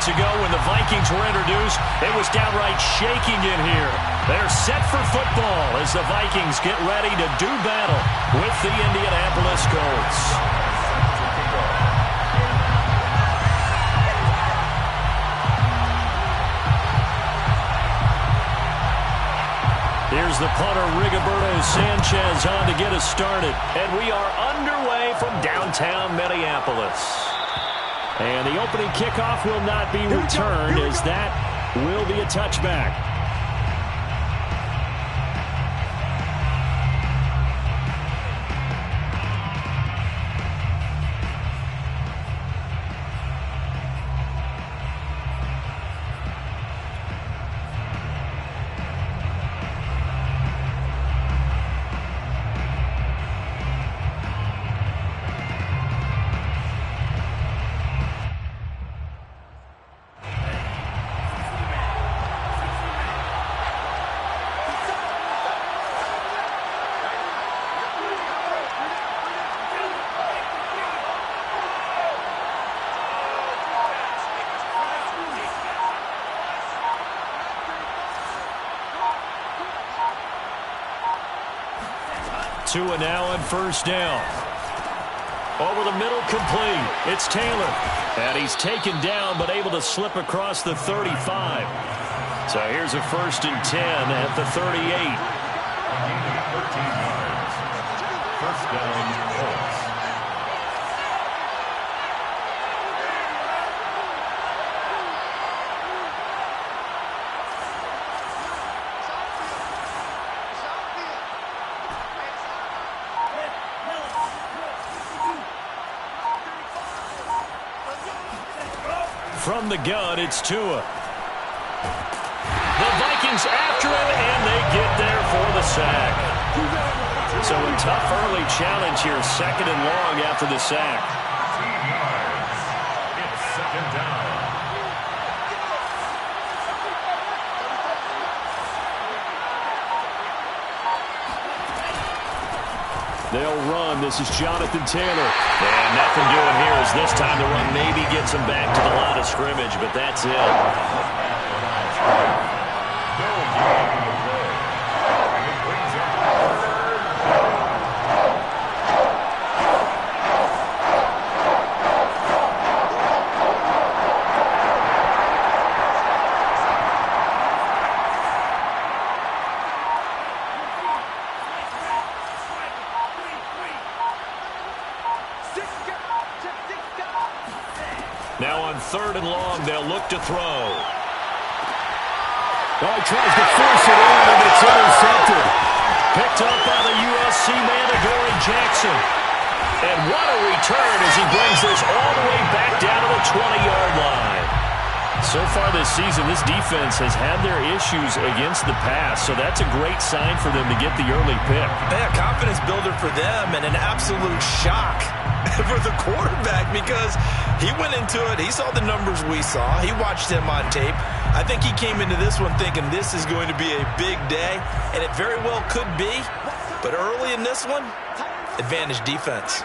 ago when the Vikings were introduced, it was downright shaking in here. They're set for football as the Vikings get ready to do battle with the Indianapolis Colts. Here's the punter, Rigoberto Sanchez, on to get us started. And we are underway from downtown Minneapolis. And the opening kickoff will not be returned, as that will be a touchback. Tua now on first down. Over the middle, complete. It's Taylor. And he's taken down, but able to slip across the 35. So here's a 1st and 10 at the 38. 13 yards. First down, Colts. From the gun, it's Tua. The Vikings after him, and they get there for the sack. So a tough early challenge here, 2nd and long after the sack. 15 yards. It's 2nd down. They'll run. This is Jonathan Taylor. And nothing doing here as this time the run maybe gets him back to the line of scrimmage, but that's it. Now on 3rd and long, they'll look to throw. Oh, he tries to force it in, and it's intercepted. Picked up by the USC man, Adoree Jackson. And what a return as he brings this all the way back down to the 20-yard line. So far this season, this defense has had their issues against the pass, so that's a great sign for them to get the early pick. Yeah, confidence builder for them and an absolute shock for the quarterback because he went into it. He saw the numbers we saw. He watched him on tape. I think he came into this one thinking this is going to be a big day, and it very well could be. But early in this one, advantage defense.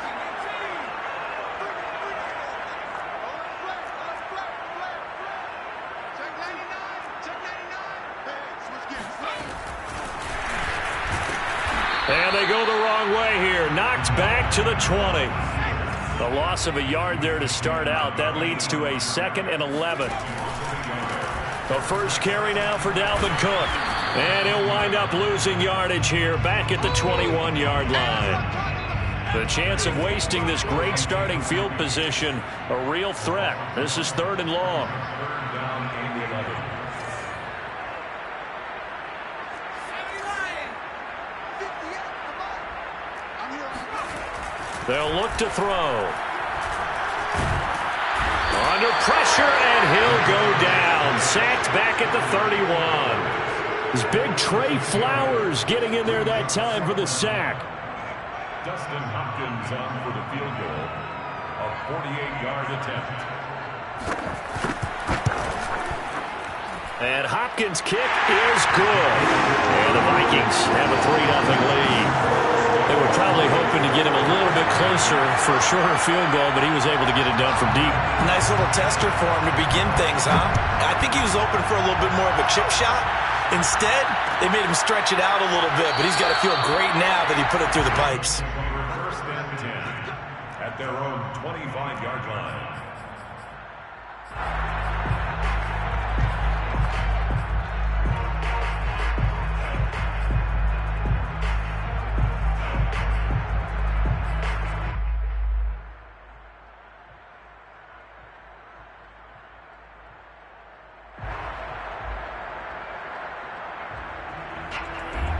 And they go the wrong way here. Knocked back to the 20. The loss of a yard there to start out. That leads to a 2nd and 11. The first carry now for Dalvin Cook. And he'll wind up losing yardage here back at the 21-yard line. The chance of wasting this great starting field position, a real threat. This is 3rd and long. They'll look to throw. Under pressure, and he'll go down. Sacked back at the 31. This big Trey Flowers getting in there that time for the sack. Dustin Hopkins on for the field goal. A 48-yard attempt. And Hopkins' kick is good. And the Vikings have a 3-0 lead. They were probably hoping to get him a little bit closer for a shorter field goal, but he was able to get it done from deep. Nice little tester for him to begin things, huh? I think he was open for a little bit more of a chip shot. Instead, they made him stretch it out a little bit, but he's got to feel great now that he put it through the pipes. First and 10 at their own 25-yard line.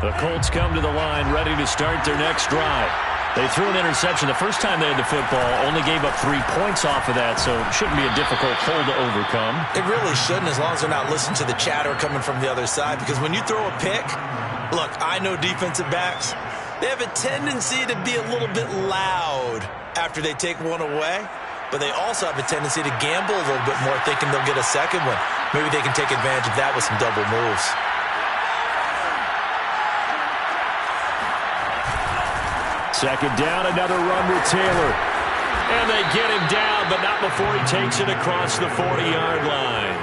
The Colts come to the line ready to start their next drive. They threw an interception the first time they had the football, only gave up 3 points off of that, so it shouldn't be a difficult hole to overcome. It really shouldn't, as long as they're not listening to the chatter coming from the other side, because when you throw a pick, look, I know defensive backs, they have a tendency to be a little bit loud after they take one away, but they also have a tendency to gamble a little bit more, thinking they'll get a second one. Maybe they can take advantage of that with some double moves. Second down, another run with Taylor. And they get him down, but not before he takes it across the 40-yard line.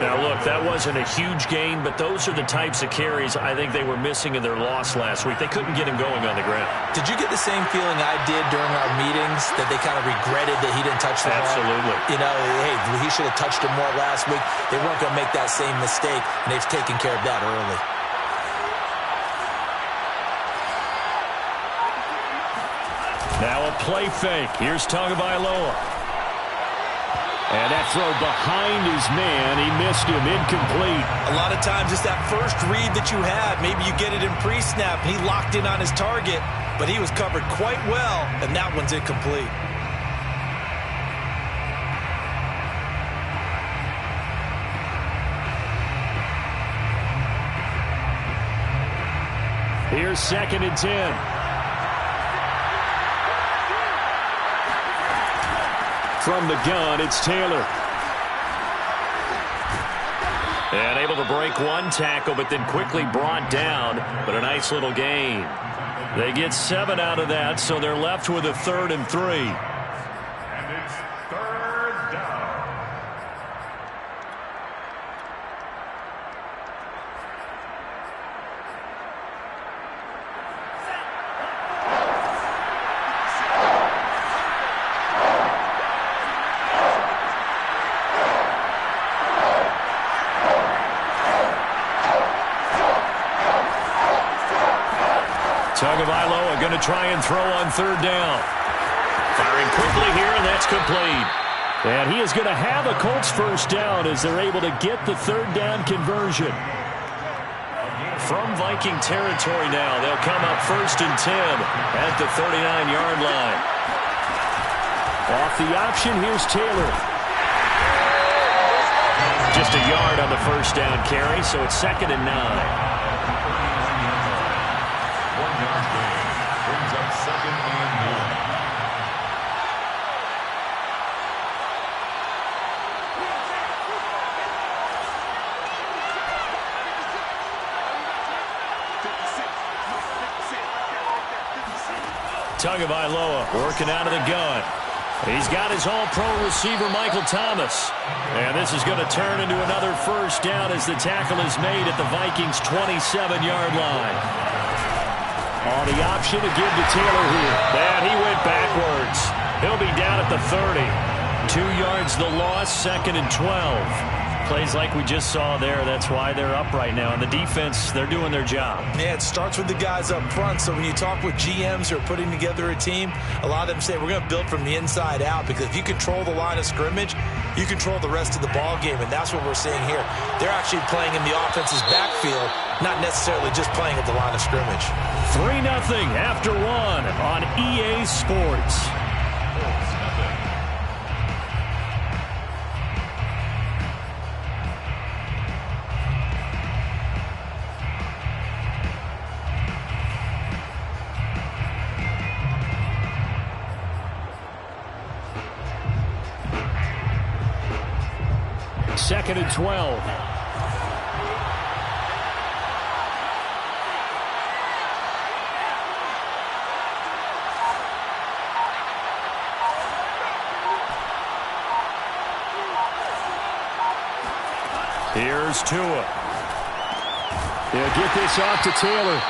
Now, look, that wasn't a huge gain, but those are the types of carries I think they were missing in their loss last week. They couldn't get him going on the ground. Did you get the same feeling I did during our meetings, that they kind of regretted that he didn't touch the ball? Absolutely. You know, hey, he should have touched it more last week. They weren't going to make that same mistake, and they've taken care of that early. Now a play fake. Here's Tagovailoa. And that throw behind his man. He missed him. Incomplete. A lot of times it's that first read that you have. Maybe you get it in pre-snap. He locked in on his target, but he was covered quite well, and that one's incomplete. Here's 2nd and 10. From the gun, it's Taylor. And able to break one tackle, but then quickly brought down. But a nice little gain. They get 7 out of that, so they're left with a 3rd and 3. And it's 3rd down. Tagovailoa going to try and throw on 3rd down. Firing quickly here, and that's complete. And he is going to have a Colts 1st down as they're able to get the 3rd down conversion. From Viking territory now, they'll come up 1st and 10 at the 39-yard line. Off the option, here's Taylor. Just a yard on the 1st down carry, so it's 2nd and 9. Tagovailoa working out of the gun. He's got his all-pro receiver, Michael Thomas. And this is going to turn into another 1st down as the tackle is made at the Vikings' 27-yard line. On the option to give to Taylor here. And he went backwards. He'll be down at the 30. 2 yards the loss, 2nd and 12. Plays like we just saw there. That's why they're up right now. And the defense, they're doing their job. Yeah, it starts with the guys up front. So when you talk with GMs who are putting together a team, a lot of them say we're going to build from the inside out, because if you control the line of scrimmage, you control the rest of the ball game, and that's what we're seeing here. They're actually playing in the offense's backfield, not necessarily just playing at the line of scrimmage. 3-0 after 1 on EA Sports. Second and 12. Here's Tua. He'll get this off to Taylor.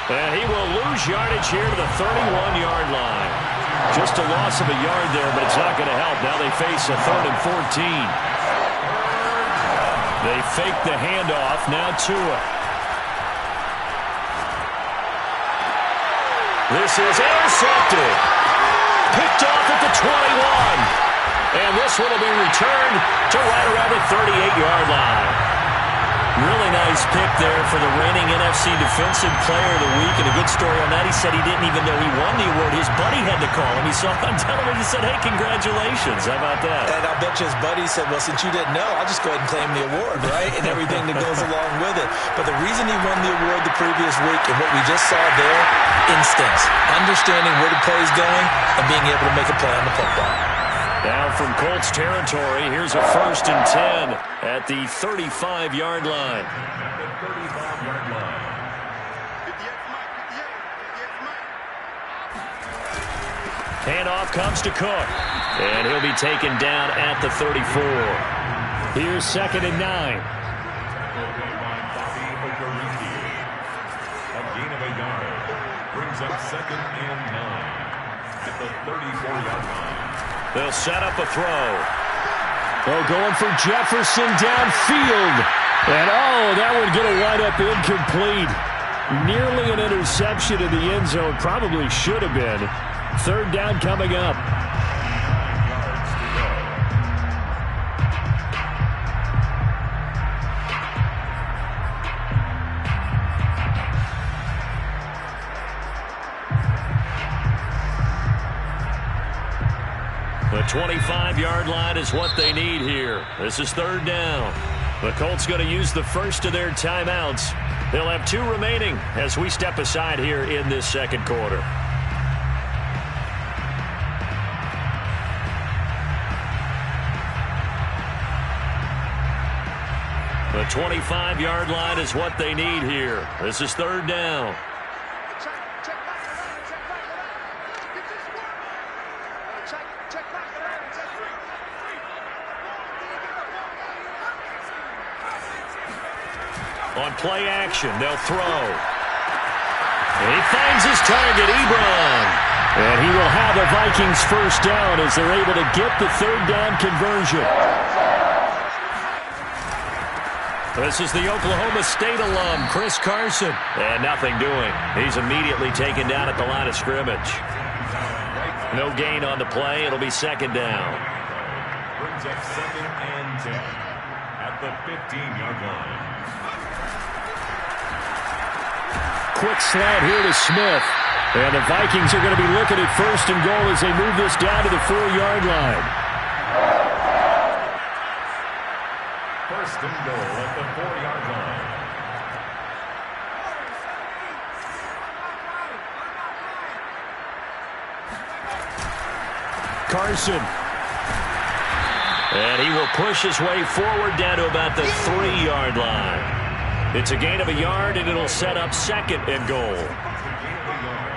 And he will lose yardage here to the 31-yard line. Just a loss of a yard there, but it's not going to help. Now they face a 3rd and 14. They fake the handoff. Now Tua. This is intercepted. Picked off at the 21. And this one will be returned to right around the 38-yard line. Really nice pick there for the reigning NFC Defensive Player of the Week. And a good story on that. He said he didn't even know he won the award. His buddy had to call him. He saw it on television. He said, hey, congratulations. How about that? And I bet you his buddy said, well, since you didn't know, I'll just go ahead and claim the award, right? And everything that goes along with it. But the reason he won the award the previous week and what we just saw there, instincts. Understanding where the play is going and being able to make a play on the football. Now from Colts territory, here's a 1st and 10 at the 35-yard line. At the 35-yard line. Handoff comes to Cook. And he'll be taken down at the 34. Here's 2nd and 9. A gain of a yard brings up 2nd and 9 at the 34-yard line. They'll set up a throw. Oh, going for Jefferson downfield. And, that one going to wind up incomplete. Nearly an interception in the end zone. Probably should have been. 3rd down coming up. The 25-yard line is what they need here. This is 3rd down. The Colts going to use the first of their timeouts. They'll have 2 remaining as we step aside here in this 2nd quarter. The 25-yard line is what they need here. This is 3rd down. On play action, they'll throw. And he finds his target, Ebron. And he will have a Vikings 1st down as they're able to get the 3rd down conversion. This is the Oklahoma State alum, Chris Carson. And nothing doing. He's immediately taken down at the line of scrimmage. No gain on the play. It'll be 2nd down. Brings up 2nd and 10 at the 15-yard line. Quick slant here to Smith. And the Vikings are going to be looking at 1st and goal as they move this down to the 4-yard line. 1st and goal at the 4-yard line. Carson. And he will push his way forward down to about the 3-yard line. It's a gain of a yard, and it'll set up 2nd and goal. Gain of a yard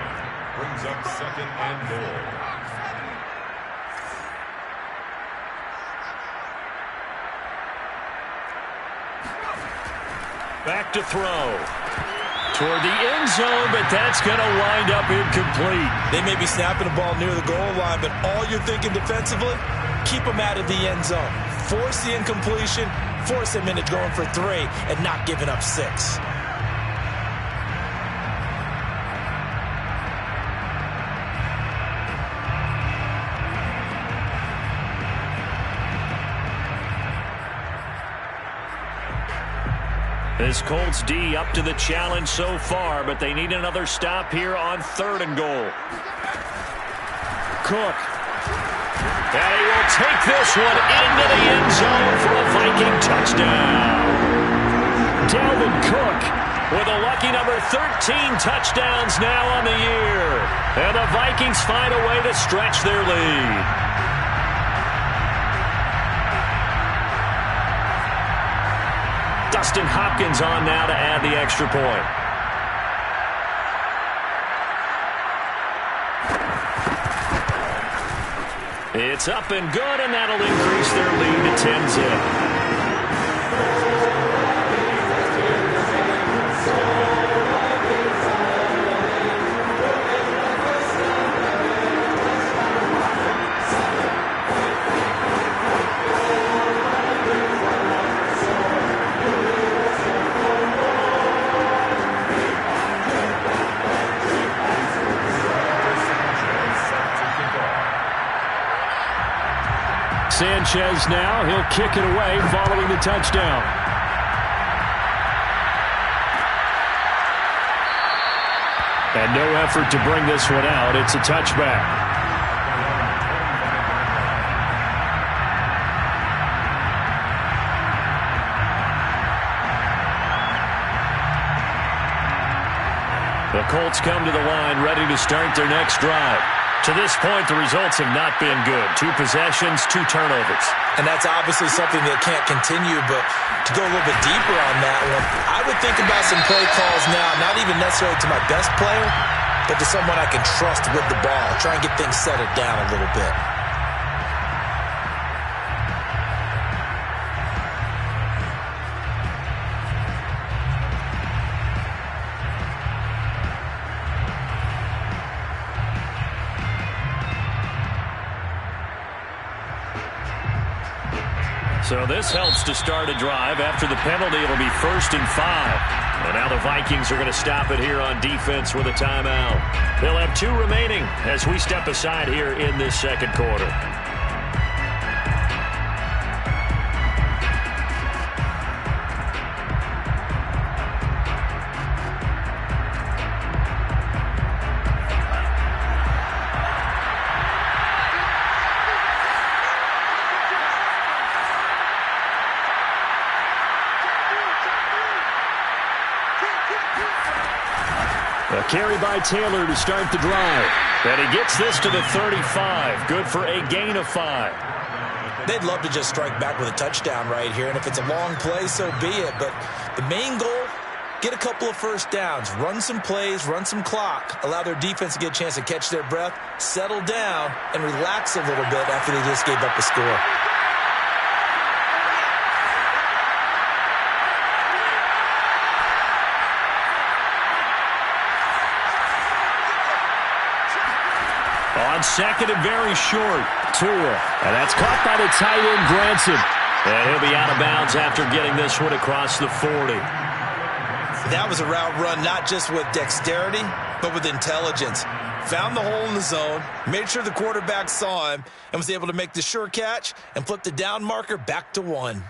brings up 2nd and goal. Back to throw. Toward the end zone, but that's going to wind up incomplete. They may be snapping the ball near the goal line, but all you're thinking defensively, keep them out of the end zone. Force the incompletion, force them into going for 3 and not giving up 6. This Colts D up to the challenge so far, but they need another stop here on 3rd and goal. Cook. And he will take this one into the end zone for a Viking touchdown. Dalvin Cook with a lucky number 13 touchdowns now on the year. And the Vikings find a way to stretch their lead. Dustin Hopkins on now to add the extra point. It's up and good, and that'll increase their lead to 10-zip. Sanchez now. He'll kick it away following the touchdown. And no effort to bring this one out. It's a touchback. The Colts come to the line ready to start their next drive. To this point, the results have not been good. 2 possessions, 2 turnovers. And that's obviously something that can't continue, but to go a little bit deeper on that one, I would think about some play calls now, not even necessarily to my best player, but to someone I can trust with the ball. Try and get things settled down a little bit. So this helps to start a drive. After the penalty, it'll be 1st and 5. And now the Vikings are going to stop it here on defense with a timeout. They'll have 2 remaining as we step aside here in this second quarter. A carry by Taylor to start the drive. And he gets this to the 35. Good for a gain of 5. They'd love to just strike back with a touchdown right here, and if it's a long play, so be it. But the main goal, get a couple of first downs, run some plays, run some clock, allow their defense to get a chance to catch their breath, settle down, and relax a little bit after they just gave up a score. On second and very short, Tua. And that's caught by the tight end, Granson. And he'll be out of bounds after getting this one across the 40. That was a route run not just with dexterity, but with intelligence. Found the hole in the zone, made sure the quarterback saw him, and was able to make the sure catch and flip the down marker back to 1.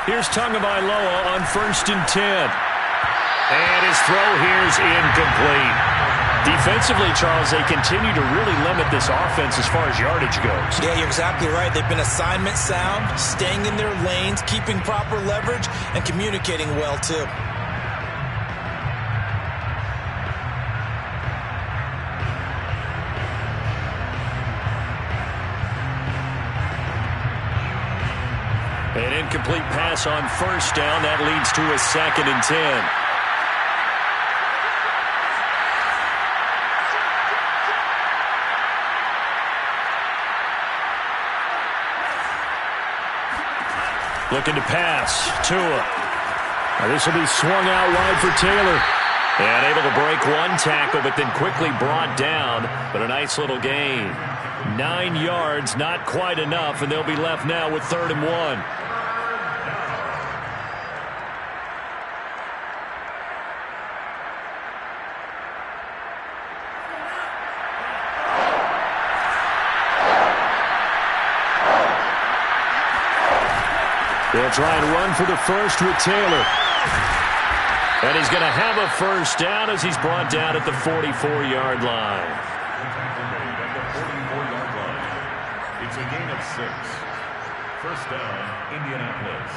Here's Tagovailoa on 1st and 10. And his throw here is incomplete. Defensively, Charles, they continue to really limit this offense as far as yardage goes. Yeah, you're exactly right. They've been assignment sound, staying in their lanes, keeping proper leverage, and communicating well, too. An incomplete pass on 1st down. That leads to a 2nd and 10. Looking to pass. Tua. Now this will be swung out wide for Taylor. And able to break 1 tackle, but then quickly brought down. But a nice little gain. 9 yards, not quite enough, and they'll be left now with 3rd and 1. They'll try and run for the first with Taylor. And he's going to have a 1st down as he's brought down at the 44-yard line. At the 44-yard line. It's a gain of 6. 1st down, Indianapolis.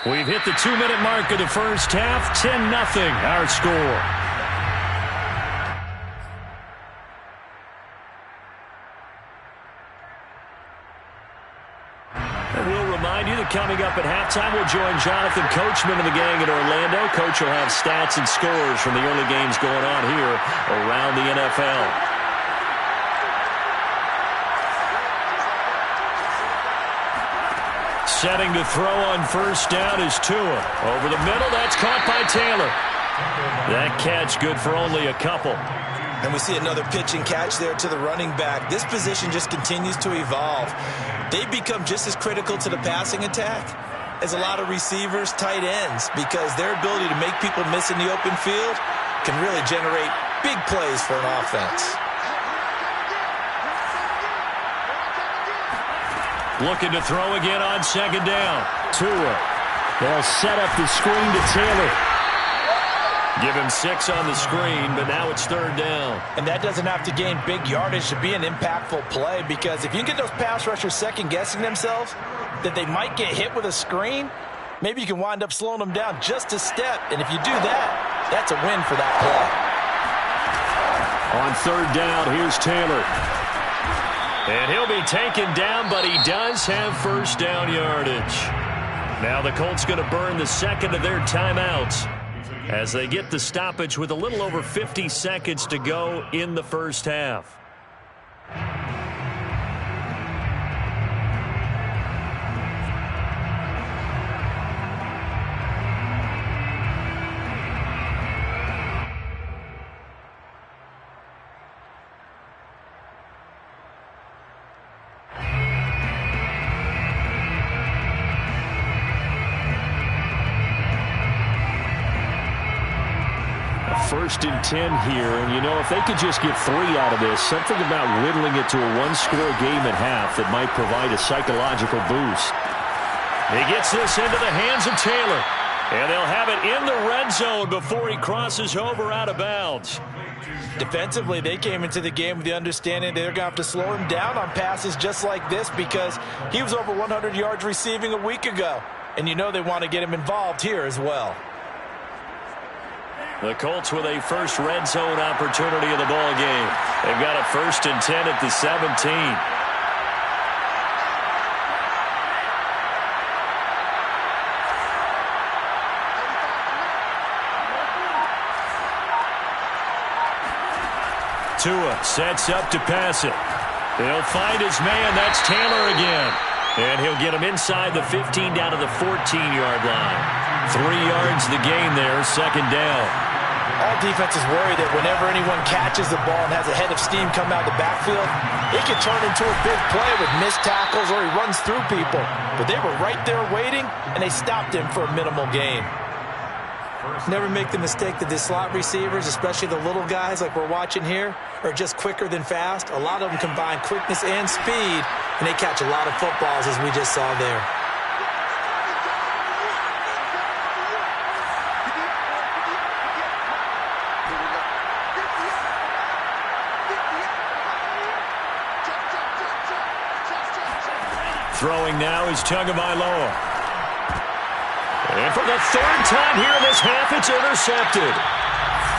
We've hit the 2-minute mark of the first half. 10-0 our score. Coming up at halftime, we'll join Jonathan Coachman and the gang in Orlando. Coach will have stats and scores from the early games going on here around the NFL. Setting to throw on first down is Tua. Over the middle, that's caught by Taylor. That catch good for only a couple. And we see another pitch and catch there to the running back. This position just continues to evolve. They become just as critical to the passing attack as a lot of receivers, tight ends, because their ability to make people miss in the open field can really generate big plays for an offense. Looking to throw again on second down. Tua. They'll set up the screen to Taylor. Give him 6 on the screen, but now it's third down. And that doesn't have to gain big yardage to be an impactful play, because if you get those pass rushers second-guessing themselves that they might get hit with a screen, maybe you can wind up slowing them down just a step. And if you do that, that's a win for that play. On third down, here's Taylor. And he'll be taken down, but he does have first down yardage. Now the Colts going to burn the second of their timeouts as they get the stoppage with a little over 50 seconds to go in the first half. First and 10 here, and you know, if they could just get 3 out of this, something about whittling it to a one-score game at half that might provide a psychological boost. He gets this into the hands of Taylor, and they'll have it in the red zone before he crosses over out of bounds. Defensively, they came into the game with the understanding they're going to have to slow him down on passes just like this, because he was over 100 yards receiving a week ago, and you know they want to get him involved here as well. The Colts with a first red zone opportunity of the ball game. They've got a first and 10 at the 17. Tua sets up to pass it. He'll find his man. That's Taylor again. And he'll get him inside the 15 down to the 14-yard line. 3 yards the gain there, second down. All defenses worry that whenever anyone catches the ball and has a head of steam come out of the backfield, it can turn into a big play with missed tackles or he runs through people. But they were right there waiting, and they stopped him for a minimal gain. Never make the mistake that the slot receivers, especially the little guys like we're watching here, are just quicker than fast. A lot of them combine quickness and speed, and they catch a lot of footballs, as we just saw there. Throwing now is Tagovailoa. And for the third time here in this half, it's intercepted.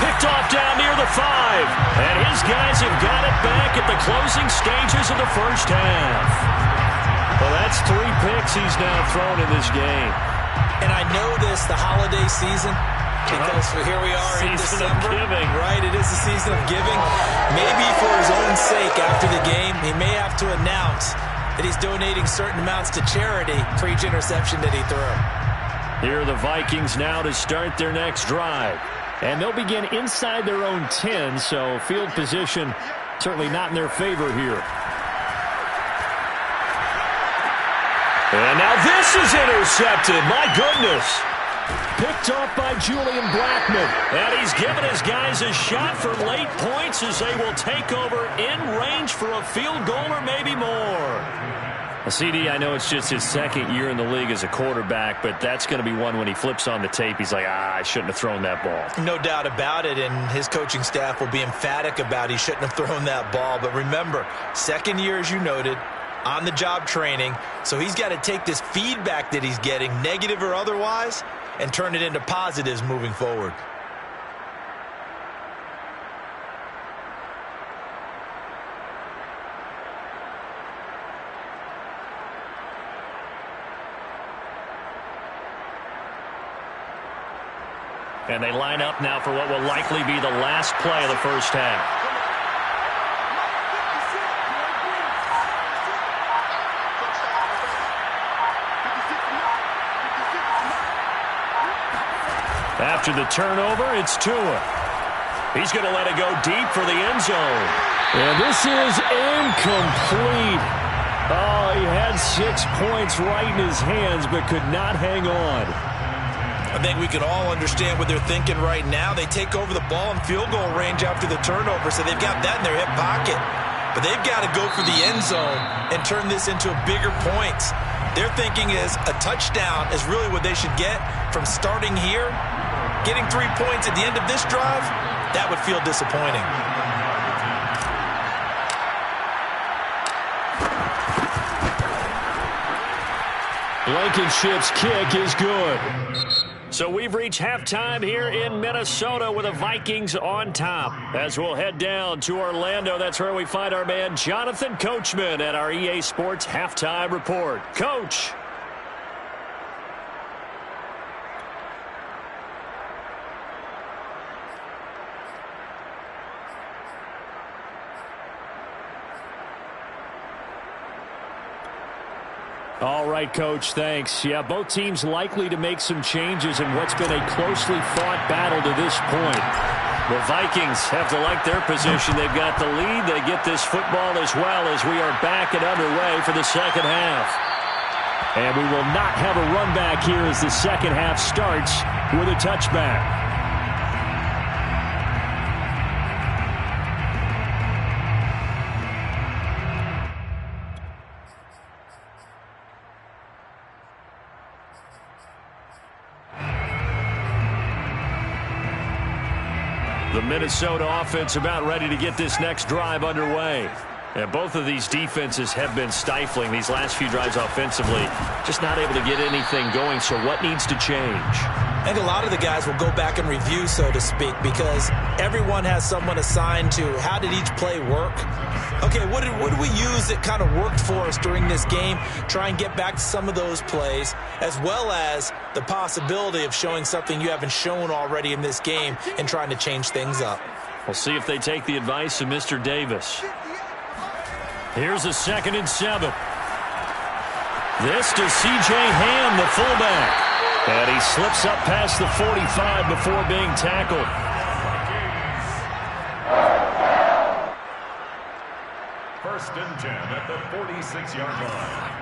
Picked off down near the 5. And his guys have got it back at the closing stages of the first half. Well, that's 3 picks he's now thrown in this game. And I know this, the holiday season, because here we are in December. Giving. Right, it is the season of giving. Maybe for his own sake after the game, he may have to announce that he's donating certain amounts to charity for each interception that he threw. Here are the Vikings now to start their next drive. And they'll begin inside their own 10, so field position certainly not in their favor here. And now this is intercepted. My goodness. Picked off by Julian Blackmon. And he's given his guys a shot for late points as they will take over in range for a field goal or maybe more. CD, I know it's just his second year in the league as a quarterback, but that's going to be one when he flips on the tape, he's like, I shouldn't have thrown that ball. No doubt about it, and his coaching staff will be emphatic about he shouldn't have thrown that ball. But remember, second year, as you noted, on-the-job training, so he's got to take this feedback that he's getting, negative or otherwise, and turn it into positives moving forward. And they line up now for what will likely be the last play of the first half. After the turnover, it's Tua. He's going to let it go deep for the end zone. And this is incomplete. Oh, he had 6 points right in his hands, but could not hang on. I think we can all understand what they're thinking right now. They take over the ball in field goal range after the turnover, so they've got that in their hip pocket. But they've got to go for the end zone and turn this into a bigger points. Their thinking is a touchdown is really what they should get from starting here. Getting 3 points at the end of this drive, that would feel disappointing. Blankenship's kick is good. So we've reached halftime here in Minnesota with the Vikings on top. As we'll head down to Orlando, that's where we find our man Jonathan Coachman at our EA Sports Halftime Report. Coach. All right, Coach, thanks. Yeah, both teams likely to make some changes in what's been a closely fought battle to this point. The Vikings have to like their position. They've got the lead. They get this football as well as we are back and underway for the second half. And we will not have a run back here as the second half starts with a touchback. The Minnesota offense about ready to get this next drive underway. And both of these defenses have been stifling these last few drives offensively. Just not able to get anything going, so what needs to change? I think a lot of the guys will go back and review, so to speak, because everyone has someone assigned to how did each play work. Okay, what did we use that kind of worked for us during this game? Try and get back to some of those plays, as well as the possibility of showing something you haven't shown already in this game and trying to change things up. We'll see if they take the advice of Mr. Davis. Here's a 2nd and 7. This to C.J. Ham, the fullback. And he slips up past the 45 before being tackled. First and 10 at the 46-yard line.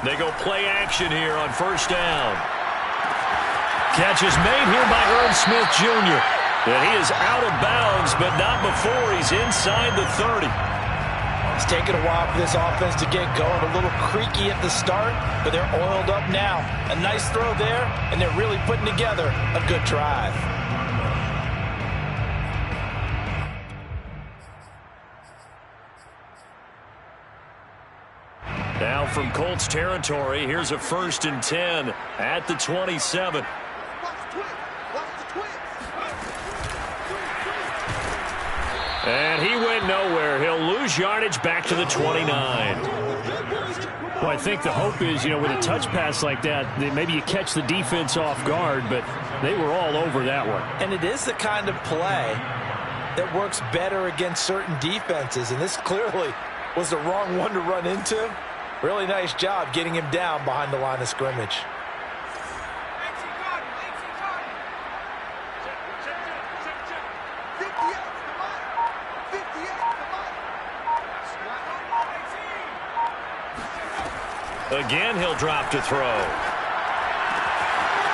They go play action here on first down. Catch is made here by Irv Smith Jr. And he is out of bounds, but not before he's inside the 30. It's taken a while for this offense to get going. A little creaky at the start, but they're oiled up now. A nice throw there, and they're really putting together a good drive. Now from Colts territory, here's a 1st and 10 at the 27. And he went nowhere. He'll lose yardage back to the 29. Well, I think the hope is, with a touch pass like that, maybe you catch the defense off guard, but they were all over that one. And it is the kind of play that works better against certain defenses, and this clearly was the wrong one to run into. Really nice job getting him down behind the line of scrimmage. Again, he'll drop to throw.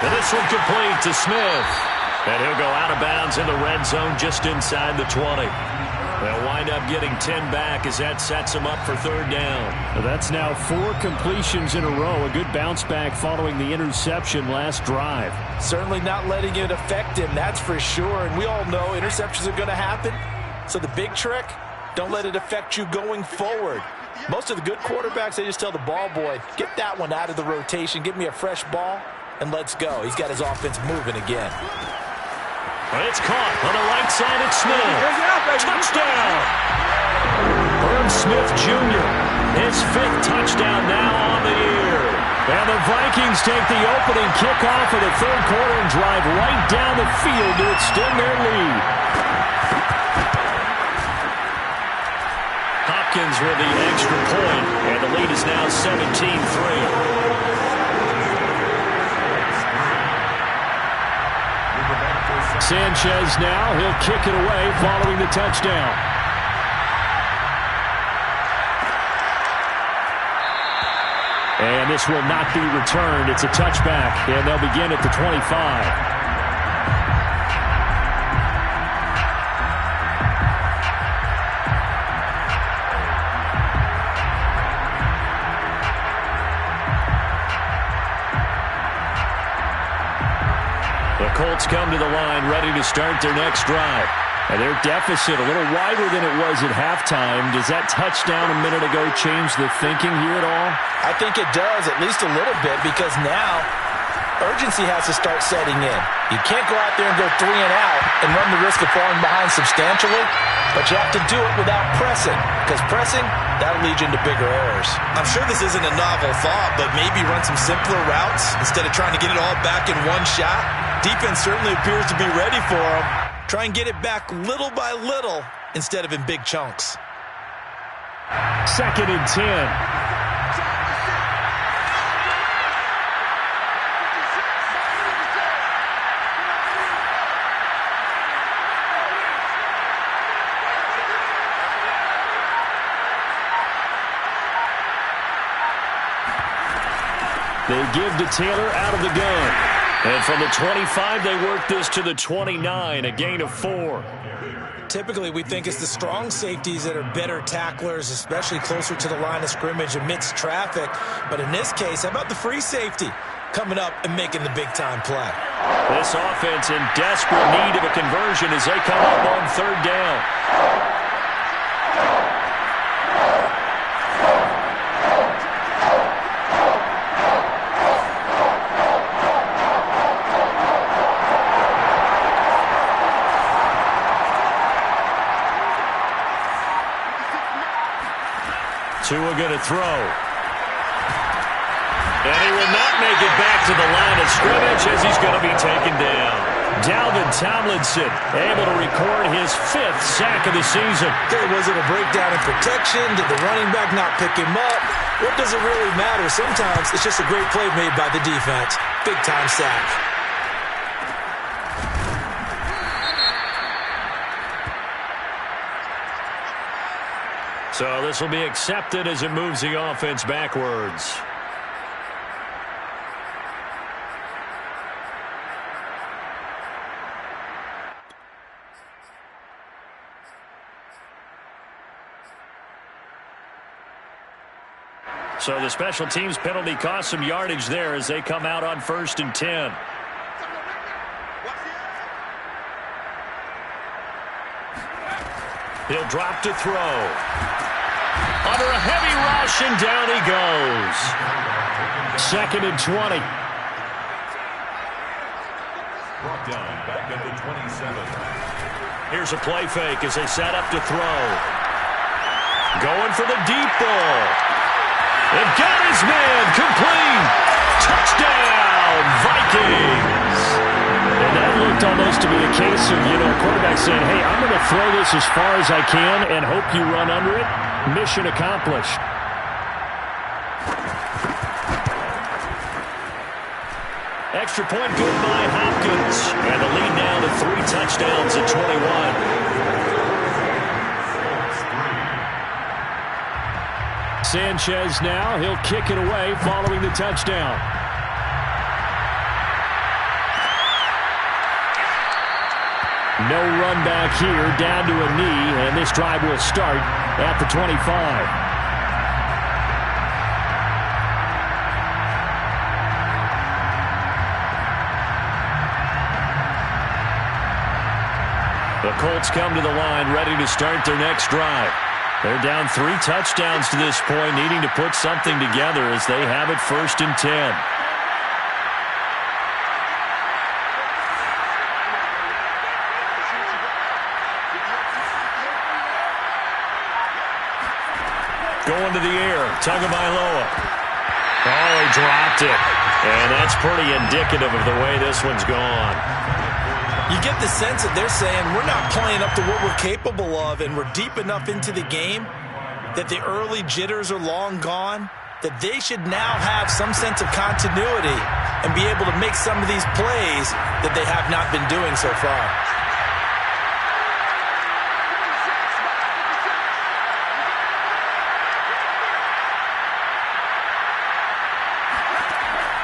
And this one complete to Smith. And he'll go out of bounds in the red zone just inside the 20. They'll wind up getting 10 back as that sets them up for 3rd down. Well, that's now 4 completions in a row. A good bounce back following the interception last drive. Certainly not letting it affect him, that's for sure. And we all know interceptions are going to happen. So the big trick, don't let it affect you going forward. Most of the good quarterbacks, they just tell the ball boy, get that one out of the rotation, give me a fresh ball, and let's go. He's got his offense moving again. It's caught on the right side at Smith. Touchdown! Irv Smith Jr., his 5th touchdown now on the year. And the Vikings take the opening kickoff of the 3rd quarter and drive right down the field to extend their lead. Falcons with the extra point, and the lead is now 17-3. Sanchez now, he'll kick it away following the touchdown. And this will not be returned. It's a touchback, and they'll begin at the 25. The Colts come to the line ready to start their next drive. And their deficit a little wider than it was at halftime. Does that touchdown a minute ago change the thinking here at all? I think it does, at least a little bit, because now urgency has to start setting in. You can't go out there and go 3 and out and run the risk of falling behind substantially, but you have to do it without pressing, because pressing, that'll lead you into bigger errors. I'm sure this isn't a novel thought, but maybe run some simpler routes instead of trying to get it all back in one shot. Defense certainly appears to be ready for them. Try and get it back little by little instead of in big chunks. 2nd and 10. They give to Taylor out of the gun. And from the 25, they work this to the 29, a gain of 4. Typically, we think it's the strong safeties that are better tacklers, especially closer to the line of scrimmage amidst traffic. But in this case, how about the free safety coming up and making the big-time play? This offense in desperate need of a conversion as they come up on 3rd down. Tua going to throw. And he will not make it back to the line of scrimmage as he's going to be taken down. Dalvin Tomlinson able to record his 5th sack of the season. Was it a breakdown in protection? Did the running back not pick him up? What does it really matter? Sometimes it's just a great play made by the defense. Big-time sack. So this will be accepted as it moves the offense backwards. So the special teams penalty cost some yardage there as they come out on 1st and 10. He'll drop to throw. Under a heavy rush, and down he goes. 2nd and 20. Brought down back at the 27. Here's a play fake as they set up to throw. Going for the deep ball. And got his man complete. Touchdown, Vikings. And that looked almost to be a case of, a quarterback saying, hey, I'm going to throw this as far as I can and hope you run under it. Mission accomplished. Extra point good by Hopkins. And the lead now to 3 touchdowns at 21. Sanchez now, he'll kick it away following the touchdown. No run back here, down to a knee, and this drive will start at the 25. The Colts come to the line ready to start their next drive. They're down 3 touchdowns to this point, needing to put something together as they have it 1st and 10. Going to the air, Tagovailoa. Oh, he dropped it. And that's pretty indicative of the way this one's gone. You get the sense that they're saying we're not playing up to what we're capable of, and we're deep enough into the game that the early jitters are long gone, that they should now have some sense of continuity and be able to make some of these plays that they have not been doing so far.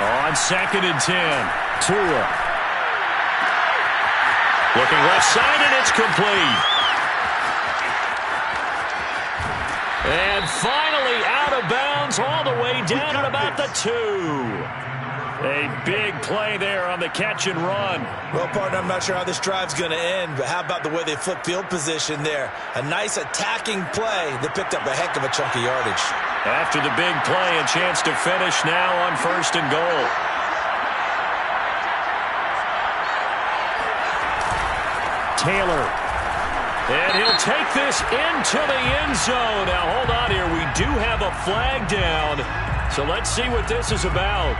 On 2nd and 10, Tua. Looking left side, and it's complete. And finally out of bounds all the way down at about the 2. A big play there on the catch and run. Well, partner, I'm not sure how this drive's going to end, but how about the way they flip field position there? A nice attacking play that picked up a heck of a chunk of yardage. After the big play, a chance to finish now on 1st and goal. Taylor. And he'll take this into the end zone. Now, hold on here. We do have a flag down. So let's see what this is about.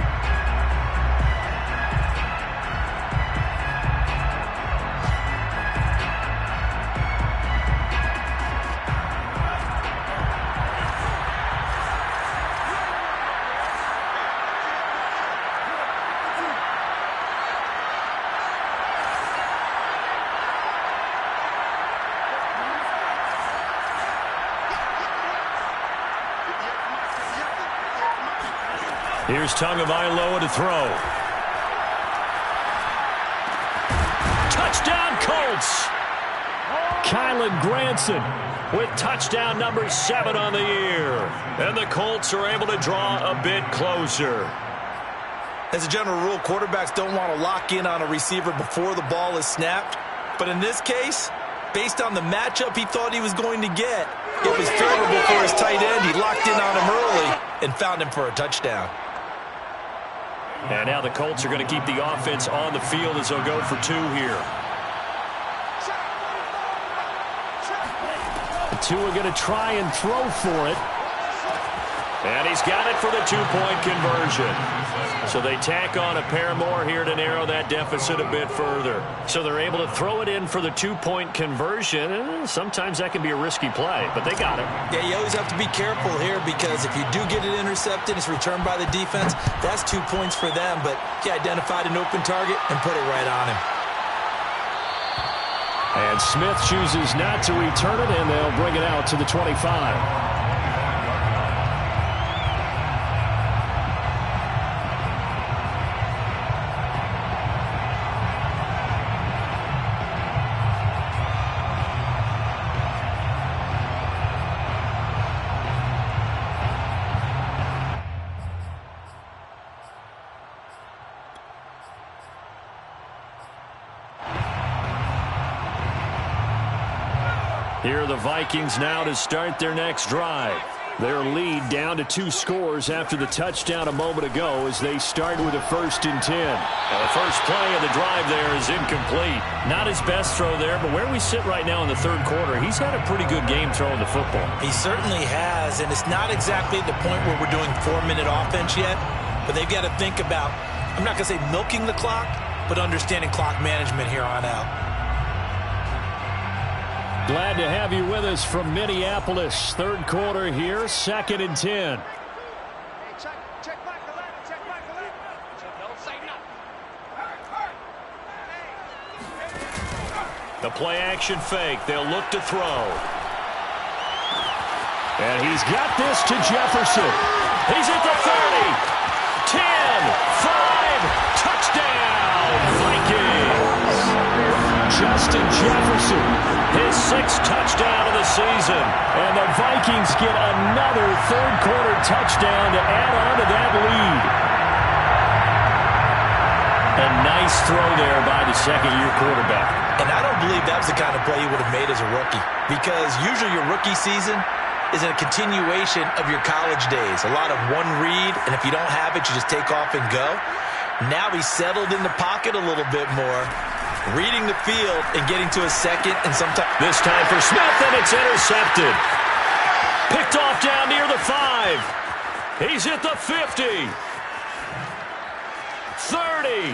Here's Tagovailoa to throw. Touchdown, Colts. Kylan Granson with touchdown number 7 on the year. And the Colts are able to draw a bit closer. As a general rule, quarterbacks don't want to lock in on a receiver before the ball is snapped. But in this case, based on the matchup he thought he was going to get, it was favorable for his tight end. He locked in on him early and found him for a touchdown. And now the Colts are going to keep the offense on the field as they'll go for 2 here. The 2 are going to try and throw for it. And he's got it for the 2-point conversion. So they tack on a pair more here to narrow that deficit a bit further. So they're able to throw it in for the 2-point conversion. And sometimes that can be a risky play, but they got it. Yeah, you always have to be careful here because if you do get it intercepted, it's returned by the defense. That's 2 points for them, but he identified an open target and put it right on him. And Smith chooses not to return it, and they'll bring it out to the 25. Here are the Vikings now to start their next drive. Their lead down to 2 scores after the touchdown a moment ago as they start with a 1st and 10. Now the first play of the drive there is incomplete. Not his best throw there, but where we sit right now in the 3rd quarter, he's had a pretty good game throwing the football. He certainly has, and it's not exactly the point where we're doing 4-minute offense yet, but they've got to think about, I'm not going to say milking the clock, but understanding clock management here on out. Glad to have you with us from Minneapolis. 3rd quarter here, 2nd and 10. The play action fake. They'll look to throw. And he's got this to Jefferson. He's at the 30. 10, 5, touchdown, Vikings. Justin Jefferson, his 6th touchdown of the season. And the Vikings get another 3rd quarter touchdown to add on to that lead. A nice throw there by the 2nd-year quarterback. And I don't believe that was the kind of play he would have made as a rookie, because usually your rookie season is a continuation of your college days. A lot of one read, and if you don't have it, you just take off and go. Now he's settled in the pocket a little bit more, reading the field and getting to a 2nd and sometimes. This time for Smith, and it's intercepted. Picked off down near the 5. He's at the 50. 30.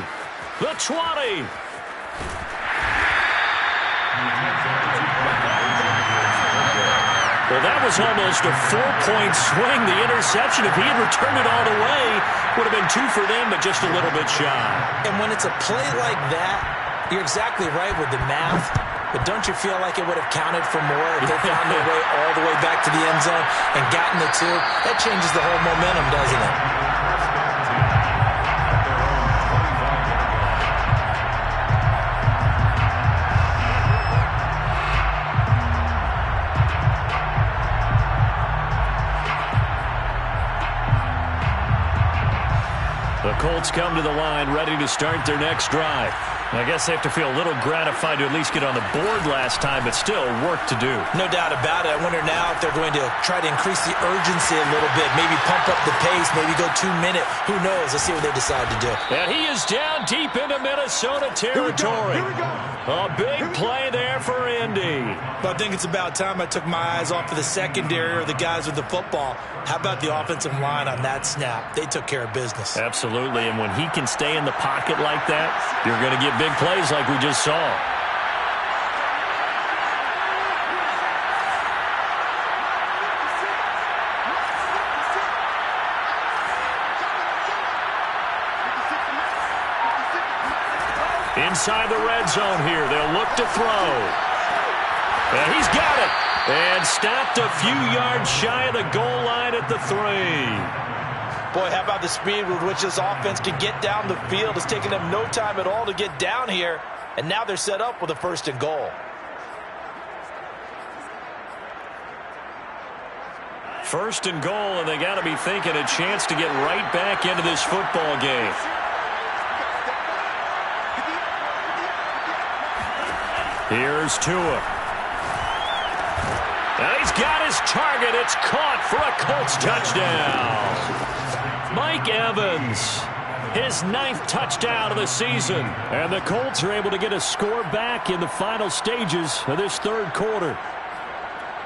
The 20. Well, that was almost a 4-point swing. The interception, if he had returned it all the way, would have been 2 for them, but just a little bit shy. And when it's a play like that, you're exactly right with the math. But don't you feel like it would have counted for more if they found their way all the way back to the end zone and gotten the 2? That changes the whole momentum, doesn't it? The Colts come to the line ready to start their next drive. I guess they have to feel a little gratified to at least get on the board last time, but still work to do. No doubt about it. I wonder now if they're going to try to increase the urgency a little bit, maybe pump up the pace, maybe go 2-minute. Who knows? Let's see what they decide to do. And he is down deep into Minnesota territory. Here we go. A big play there for Indy. But I think it's about time I took my eyes off of the secondary or the guys with the football. How about the offensive line on that snap? They took care of business. Absolutely, and when he can stay in the pocket like that, you're going to get big plays like we just saw. Inside the red zone here, they'll look to throw. And he's got it. And stopped a few yards shy of the goal line at the 3. Boy, how about the speed with which this offense can get down the field? It's taken them no time at all to get down here. And now they're set up with a 1st and goal. First and goal, and they got to be thinking a chance to get right back into this football game. Here's Tua. And he's got his target. It's caught for a Colts touchdown. Mike Evans, his 9th touchdown of the season. And the Colts are able to get a score back in the final stages of this 3rd quarter.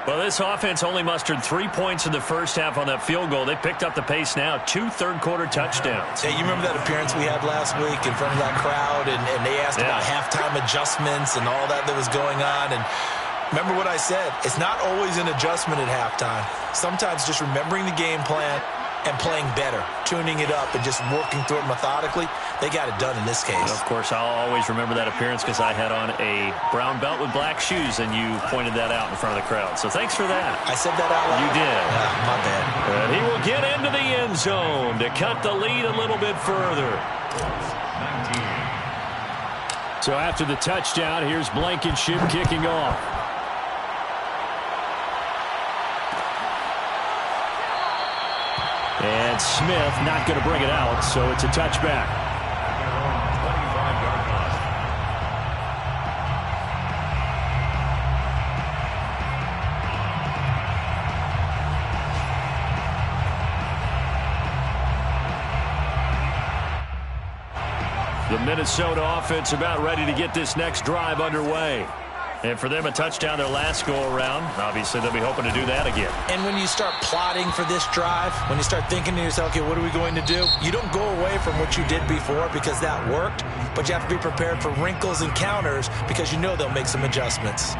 Well, this offense only mustered 3 points in the first half on that field goal. They picked up the pace now. 2 third-quarter touchdowns. Hey, you remember that appearance we had last week in front of that crowd? And they asked about halftime adjustments and all that was going on. And remember what I said. It's not always an adjustment at halftime. Sometimes just remembering the game plan and playing better, tuning it up and just working through it methodically. They got it done in this case. Of course, I'll always remember that appearance because I had on a brown belt with black shoes, and you pointed that out in front of the crowd. So thanks for that. I said that out loud? You did. My bad. And he will get into the end zone to cut the lead a little bit further. 19. So after the touchdown, here's Blankenship kicking off. And Smith not going to bring it out, so it's a touchback. 25-yard line. The Minnesota offense about ready to get this next drive underway. And for them, a touchdown their last go-around. Obviously, they'll be hoping to do that again. And when you start plotting for this drive, when you start thinking to yourself, okay, what are we going to do? You don't go away from what you did before because that worked, but you have to be prepared for wrinkles and counters because you know they'll make some adjustments.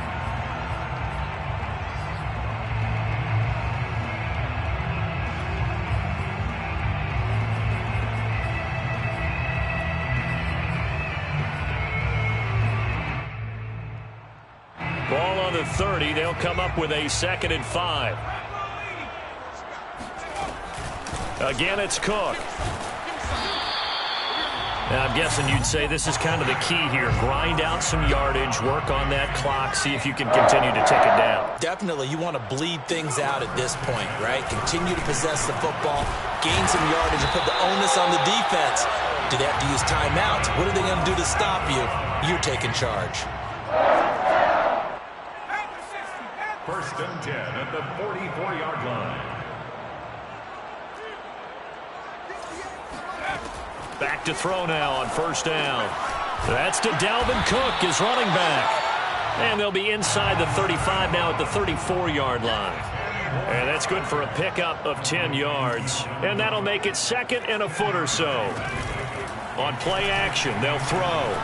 Ball on the 30. They'll come up with a 2nd and 5. Again, it's Cook. Now, I'm guessing you'd say this is kind of the key here. Grind out some yardage, work on that clock, see if you can continue to tick it down. Definitely, you want to bleed things out at this point, right? Continue to possess the football, gain some yardage, and put the onus on the defense. Do they have to use timeouts? What are they going to do to stop you? You're taking charge. 1st and 10 at the 44-yard line. Back to throw now on 1st down. That's to Dalvin Cook, his running back. And they'll be inside the 35 now at the 34-yard line. And that's good for a pickup of 10 yards. And that'll make it 2nd and a foot or so. On play action, they'll throw.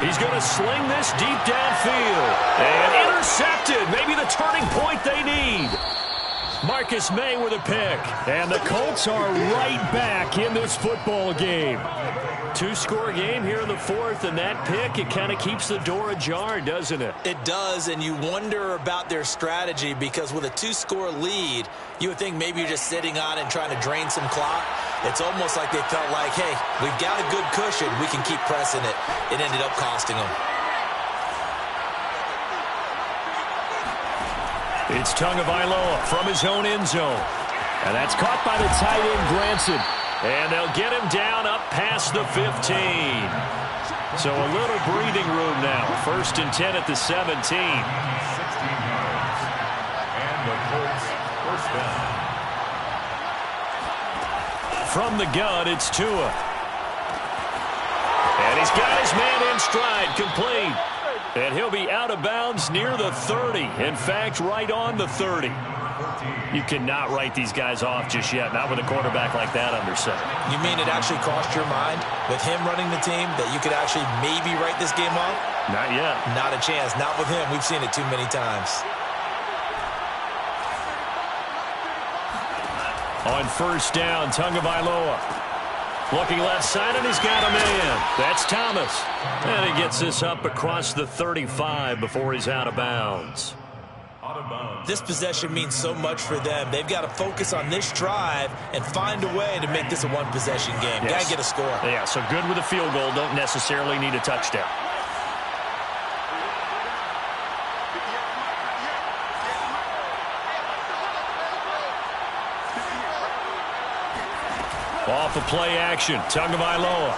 He's going to sling this deep downfield. And intercepted. Maybe the turning point they need. Marcus May with a pick. And the Colts are right back in this football game. Two-score game here in the fourth, and that pick, it kind of keeps the door ajar, doesn't it? It does, and you wonder about their strategy because with a two-score lead, you would think maybe you're just sitting on it and trying to drain some clock. It's almost like they felt like, hey, we've got a good cushion. We can keep pressing it. It ended up costing them. It's Tagovailoa from his own end zone. And that's caught by the tight end, Granson. And they'll get him down up past the 15. So a little breathing room now. 1st and 10 at the 17. 16 yards. And the Colts first down. From the gun, it's Tua. And he's got his man in stride, complete. And he'll be out of bounds near the 30. In fact, right on the 30. You cannot write these guys off just yet, not with a quarterback like that under center. You mean it actually crossed your mind with him running the team that you could actually maybe write this game off? Not yet. Not a chance. Not with him. We've seen it too many times. On 1st down, Tagovailoa. Looking left side, and he's got a man. That's Thomas. And he gets this up across the 35 before he's out of bounds. This possession means so much for them. They've got to focus on this drive and find a way to make this a one-possession game. Yes. Got to get a score. Yeah, so good with a field goal. Don't necessarily need a touchdown. Off of play action, Tagovailoa.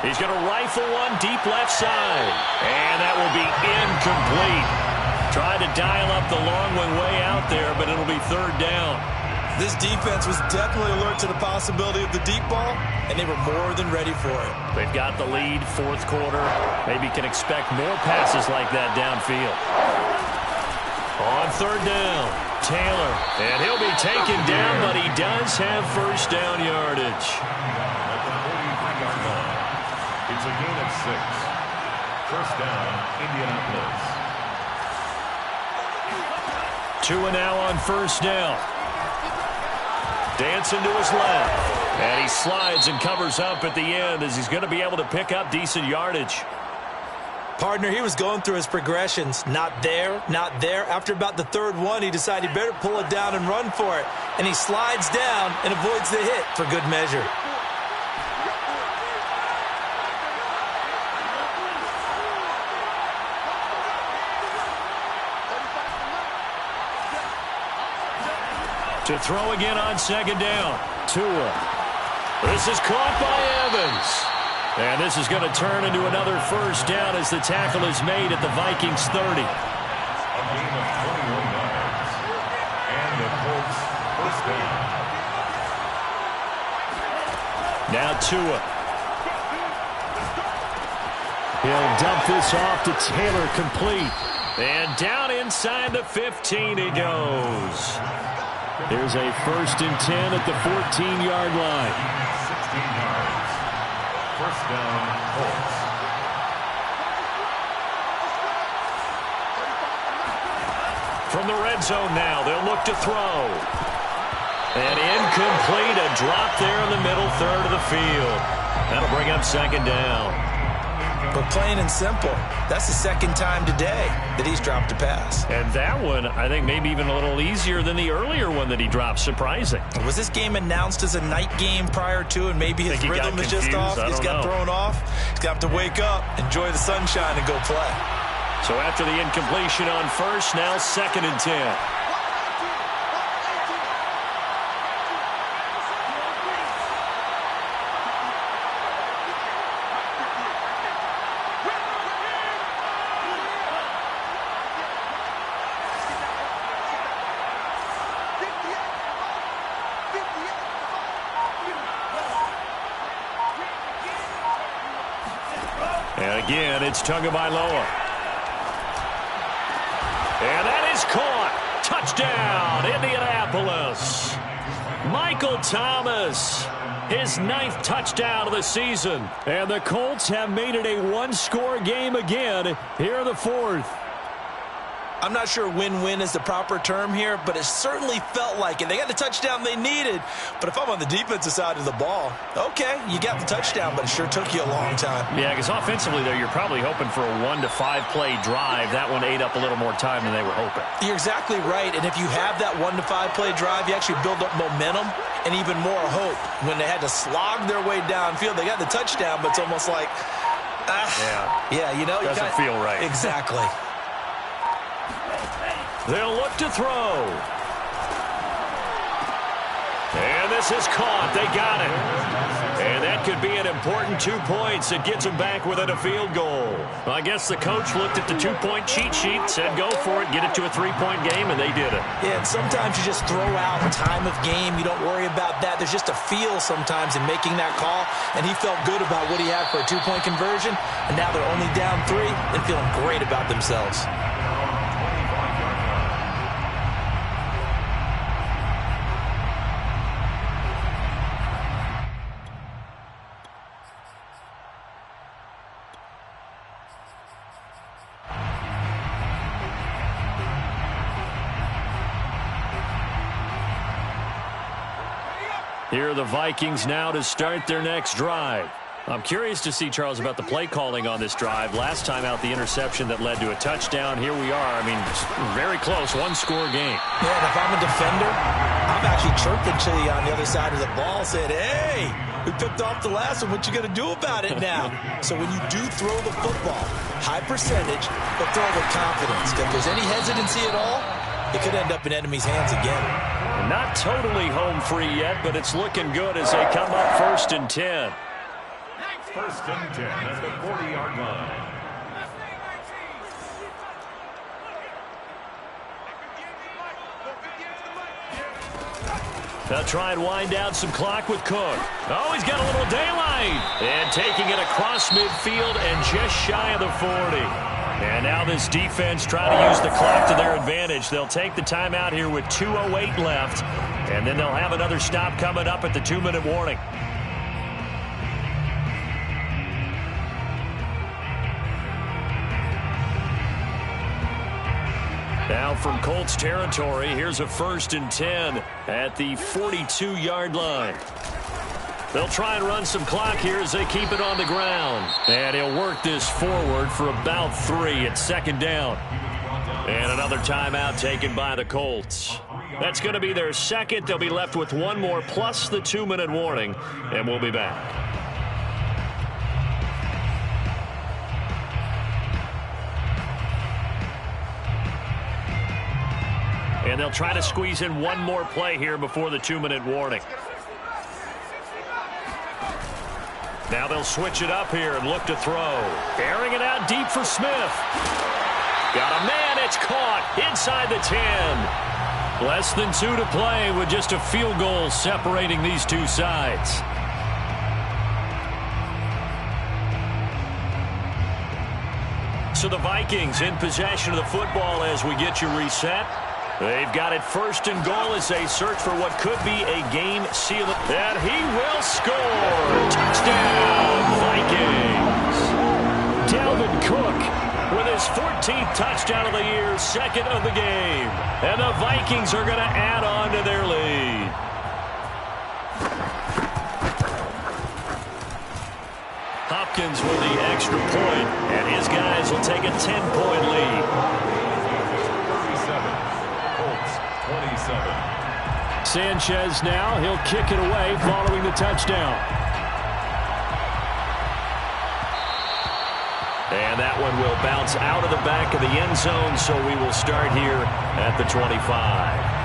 He's going to rifle one deep left side. And that will be incomplete. Tried to dial up the long one way out there, but it'll be 3rd down. This defense was definitely alert to the possibility of the deep ball, and they were more than ready for it. They've got the lead, 4th quarter. Maybe can expect more passes like that downfield. On 3rd down, Taylor. And he'll be taken down, but he does have 1st down yardage. At the 43-yard line. It's a gain of 6. 1st down, Indianapolis. Tua now on 1st down. Dancing to his left. And he slides and covers up at the end as he's going to be able to pick up decent yardage. Partner, he was going through his progressions. Not there, not there. After about the 3rd one, he decided he better pull it down and run for it. And he slides down and avoids the hit for good measure. To throw again on 2nd down. Tua. This is caught by Evans. And this is going to turn into another 1st down as the tackle is made at the Vikings 30. A gain of 21 yards. And the Colts first down. Now Tua. He'll dump this off to Taylor, complete. And down inside the 15 he goes. There's a 1st and 10 at the 14-yard line. 16 yards. 1st down, Colts. From the red zone now, they'll look to throw. And incomplete, a drop there in the middle 3rd of the field. That'll bring up 2nd down. But plain and simple, that's the 2nd time today that he's dropped a pass. And that one, I think, maybe even a little easier than the earlier one that he dropped. Surprising. Was this game announced as a night game prior to, and maybe his rhythm is just off? He's got thrown off. He's got to wake up, enjoy the sunshine, and go play. So after the incompletion on 1st, now 2nd and 10. And again, it's Tagovailoa. And that is caught. Touchdown, Indianapolis. Michael Thomas his 9th touchdown of the season. And the Colts have made it a one-score game again here in the 4th. I'm not sure win-win is the proper term here, but it certainly felt like it. They got the touchdown they needed, but if I'm on the defensive side of the ball, okay, you got the touchdown, but it sure took you a long time. Yeah, because offensively, though, you're probably hoping for a 1 to 5 play drive. That one ate up a little more time than they were hoping. You're exactly right, and if you have that 1 to 5 play drive, you actually build up momentum and even more hope. When they had to slog their way downfield, they got the touchdown, but it's almost like, yeah, you know. Doesn't feel right. Exactly. They'll look to throw. And this is caught. They got it. And that could be an important 2 points. It gets them back within a field goal. Well, I guess the coach looked at the 2-point cheat sheet, said go for it, get it to a 3-point game, and they did it. Yeah, and sometimes you just throw out time of game. You don't worry about that. There's just a feel sometimes in making that call, and he felt good about what he had for a 2-point conversion, and now they're only down 3 and feeling great about themselves. Here are the Vikings now to start their next drive. I'm curious to see, Charles, about the play calling on this drive. Last time out, the interception that led to a touchdown. Here we are. I mean, very close, one-score game. Yeah, and if I'm a defender, I'm actually chirping to you on the other side of the ball, saying, hey, we picked off the last one. What you going to do about it now? So when you do throw the football, high percentage, but throw with confidence. If there's any hesitancy at all, it could end up in enemy's hands again. Not totally home free yet, but it's looking good as they come up 1st and 10. 1st and 10 at the 40-yard line. They'll try and wind down some clock with Cook. Oh, he's got a little daylight. And taking it across midfield and just shy of the 40. And now this defense trying to use the clock to their advantage. They'll take the timeout here with 2:08 left. And then they'll have another stop coming up at the 2-minute warning. Now from Colts territory, here's a 1st and 10 at the 42-yard line. They'll try and run some clock here as they keep it on the ground. And he'll work this forward for about 3 at 2nd down. And another timeout taken by the Colts. That's going to be their 2nd. They'll be left with 1 more plus the 2-minute warning. And we'll be back. And they'll try to squeeze in 1 more play here before the 2-minute warning. Now they'll switch it up here and look to throw. Airing it out deep for Smith. Got a man. It's caught inside the 10. Less than 2 to play with just a field goal separating these two sides. So the Vikings in possession of the football as we get you reset. They've got it 1st and goal as they search for what could be a game-sealing. And he will score. Touchdown, Vikings. Dalvin Cook with his 14th touchdown of the year, 2nd of the game. And the Vikings are going to add on to their lead. Hopkins with the extra point, and his guys will take a 10-point lead. 27. Sanchez now, he'll kick it away following the touchdown. And that one will bounce out of the back of the end zone, so we will start here at the 25.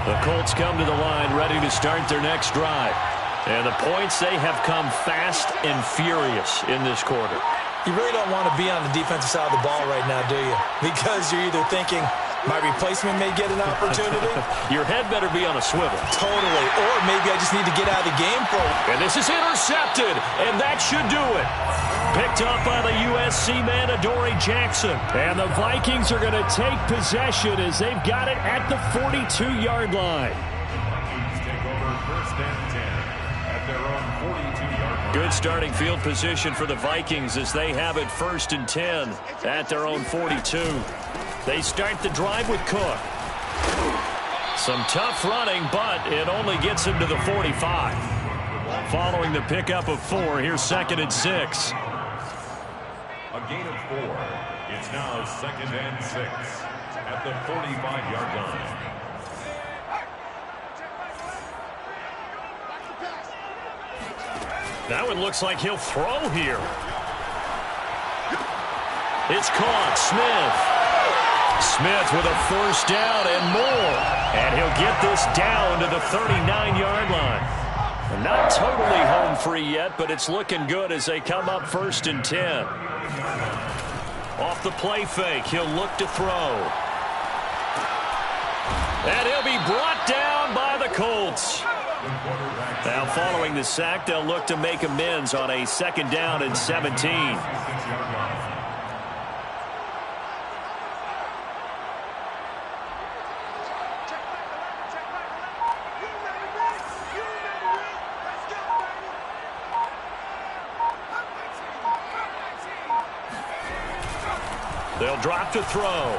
The Colts come to the line ready to start their next drive. And the points, they have come fast and furious in this quarter. You really don't want to be on the defensive side of the ball right now, do you? Because you're either thinking, My replacement may get an opportunity. Your head better be on a swivel. Totally. Or maybe I just need to get out of the game for a while. And this is intercepted, and that should do it. Picked up by the USC man, Adoree Jackson. And the Vikings are going to take possession as they've got it at the 42-yard line. Vikings take over first and 10 at their own 42-yard line. Good starting field position for the Vikings as they have it first and 10 at their own 42. They start the drive with Cook. Some tough running, but it only gets him to the 45. Following the pickup of 4, here's 2nd and 6. A gain of 4. It's now 2nd and 6 at the 45-yard line. That one looks like he'll throw here. It's caught. Smith with a first down and more. And he'll get this down to the 39-yard line. Not totally home free yet, but it's looking good as they come up first and 10. Off the play fake, he'll look to throw. And he'll be brought down by the Colts. Now following the sack, they'll look to make amends on a 2nd down and 17. They'll drop to throw.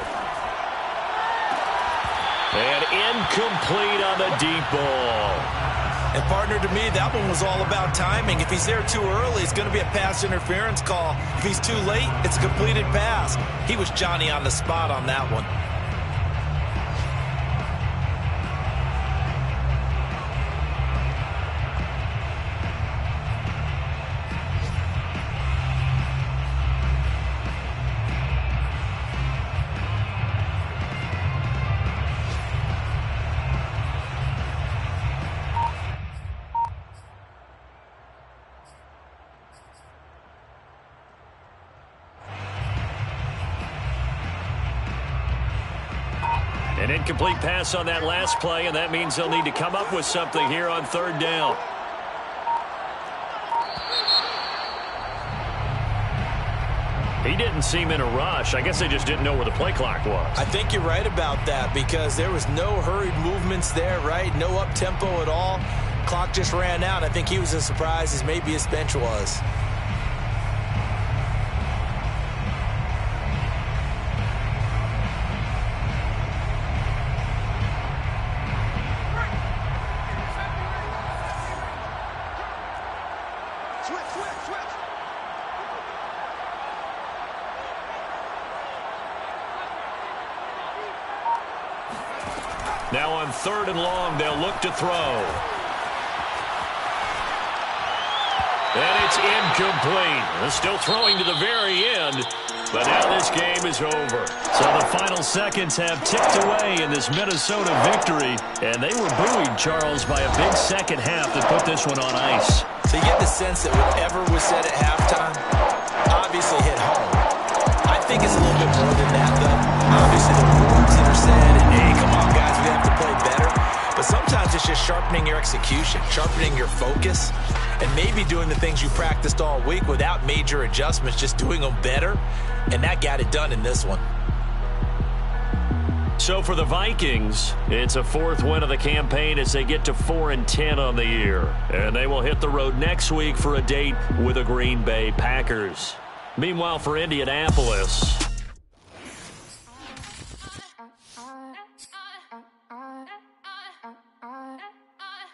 And incomplete on the deep ball. And partner, to me, that one was all about timing. If he's there too early, it's going to be a pass interference call. If he's too late, it's a completed pass. He was Johnny on the spot on that one. An incomplete pass on that last play, and that means they'll need to come up with something here on 3rd down. He didn't seem in a rush. I guess they just didn't know where the play clock was. I think you're right about that because there was no hurried movements there, right? No up-tempo at all. Clock just ran out. I think he was as surprised as maybe his bench was. Now on 3rd and long, they'll look to throw. And it's incomplete. They're still throwing to the very end, but now this game is over. So the final seconds have ticked away in this Minnesota victory, and they were buoyed, Charles, by a big second half that put this one on ice. So you get the sense that whatever was said at halftime obviously hit home. I think it's a little bit more than that, though. Obviously, the words that are said, and hey, come on, guys, we have to play better. But sometimes it's just sharpening your execution, sharpening your focus, and maybe doing the things you practiced all week without major adjustments, just doing them better. And that got it done in this one. So for the Vikings, it's a 4th win of the campaign as they get to 4-10 on the year. And they will hit the road next week for a date with the Green Bay Packers. Meanwhile, for Indianapolis,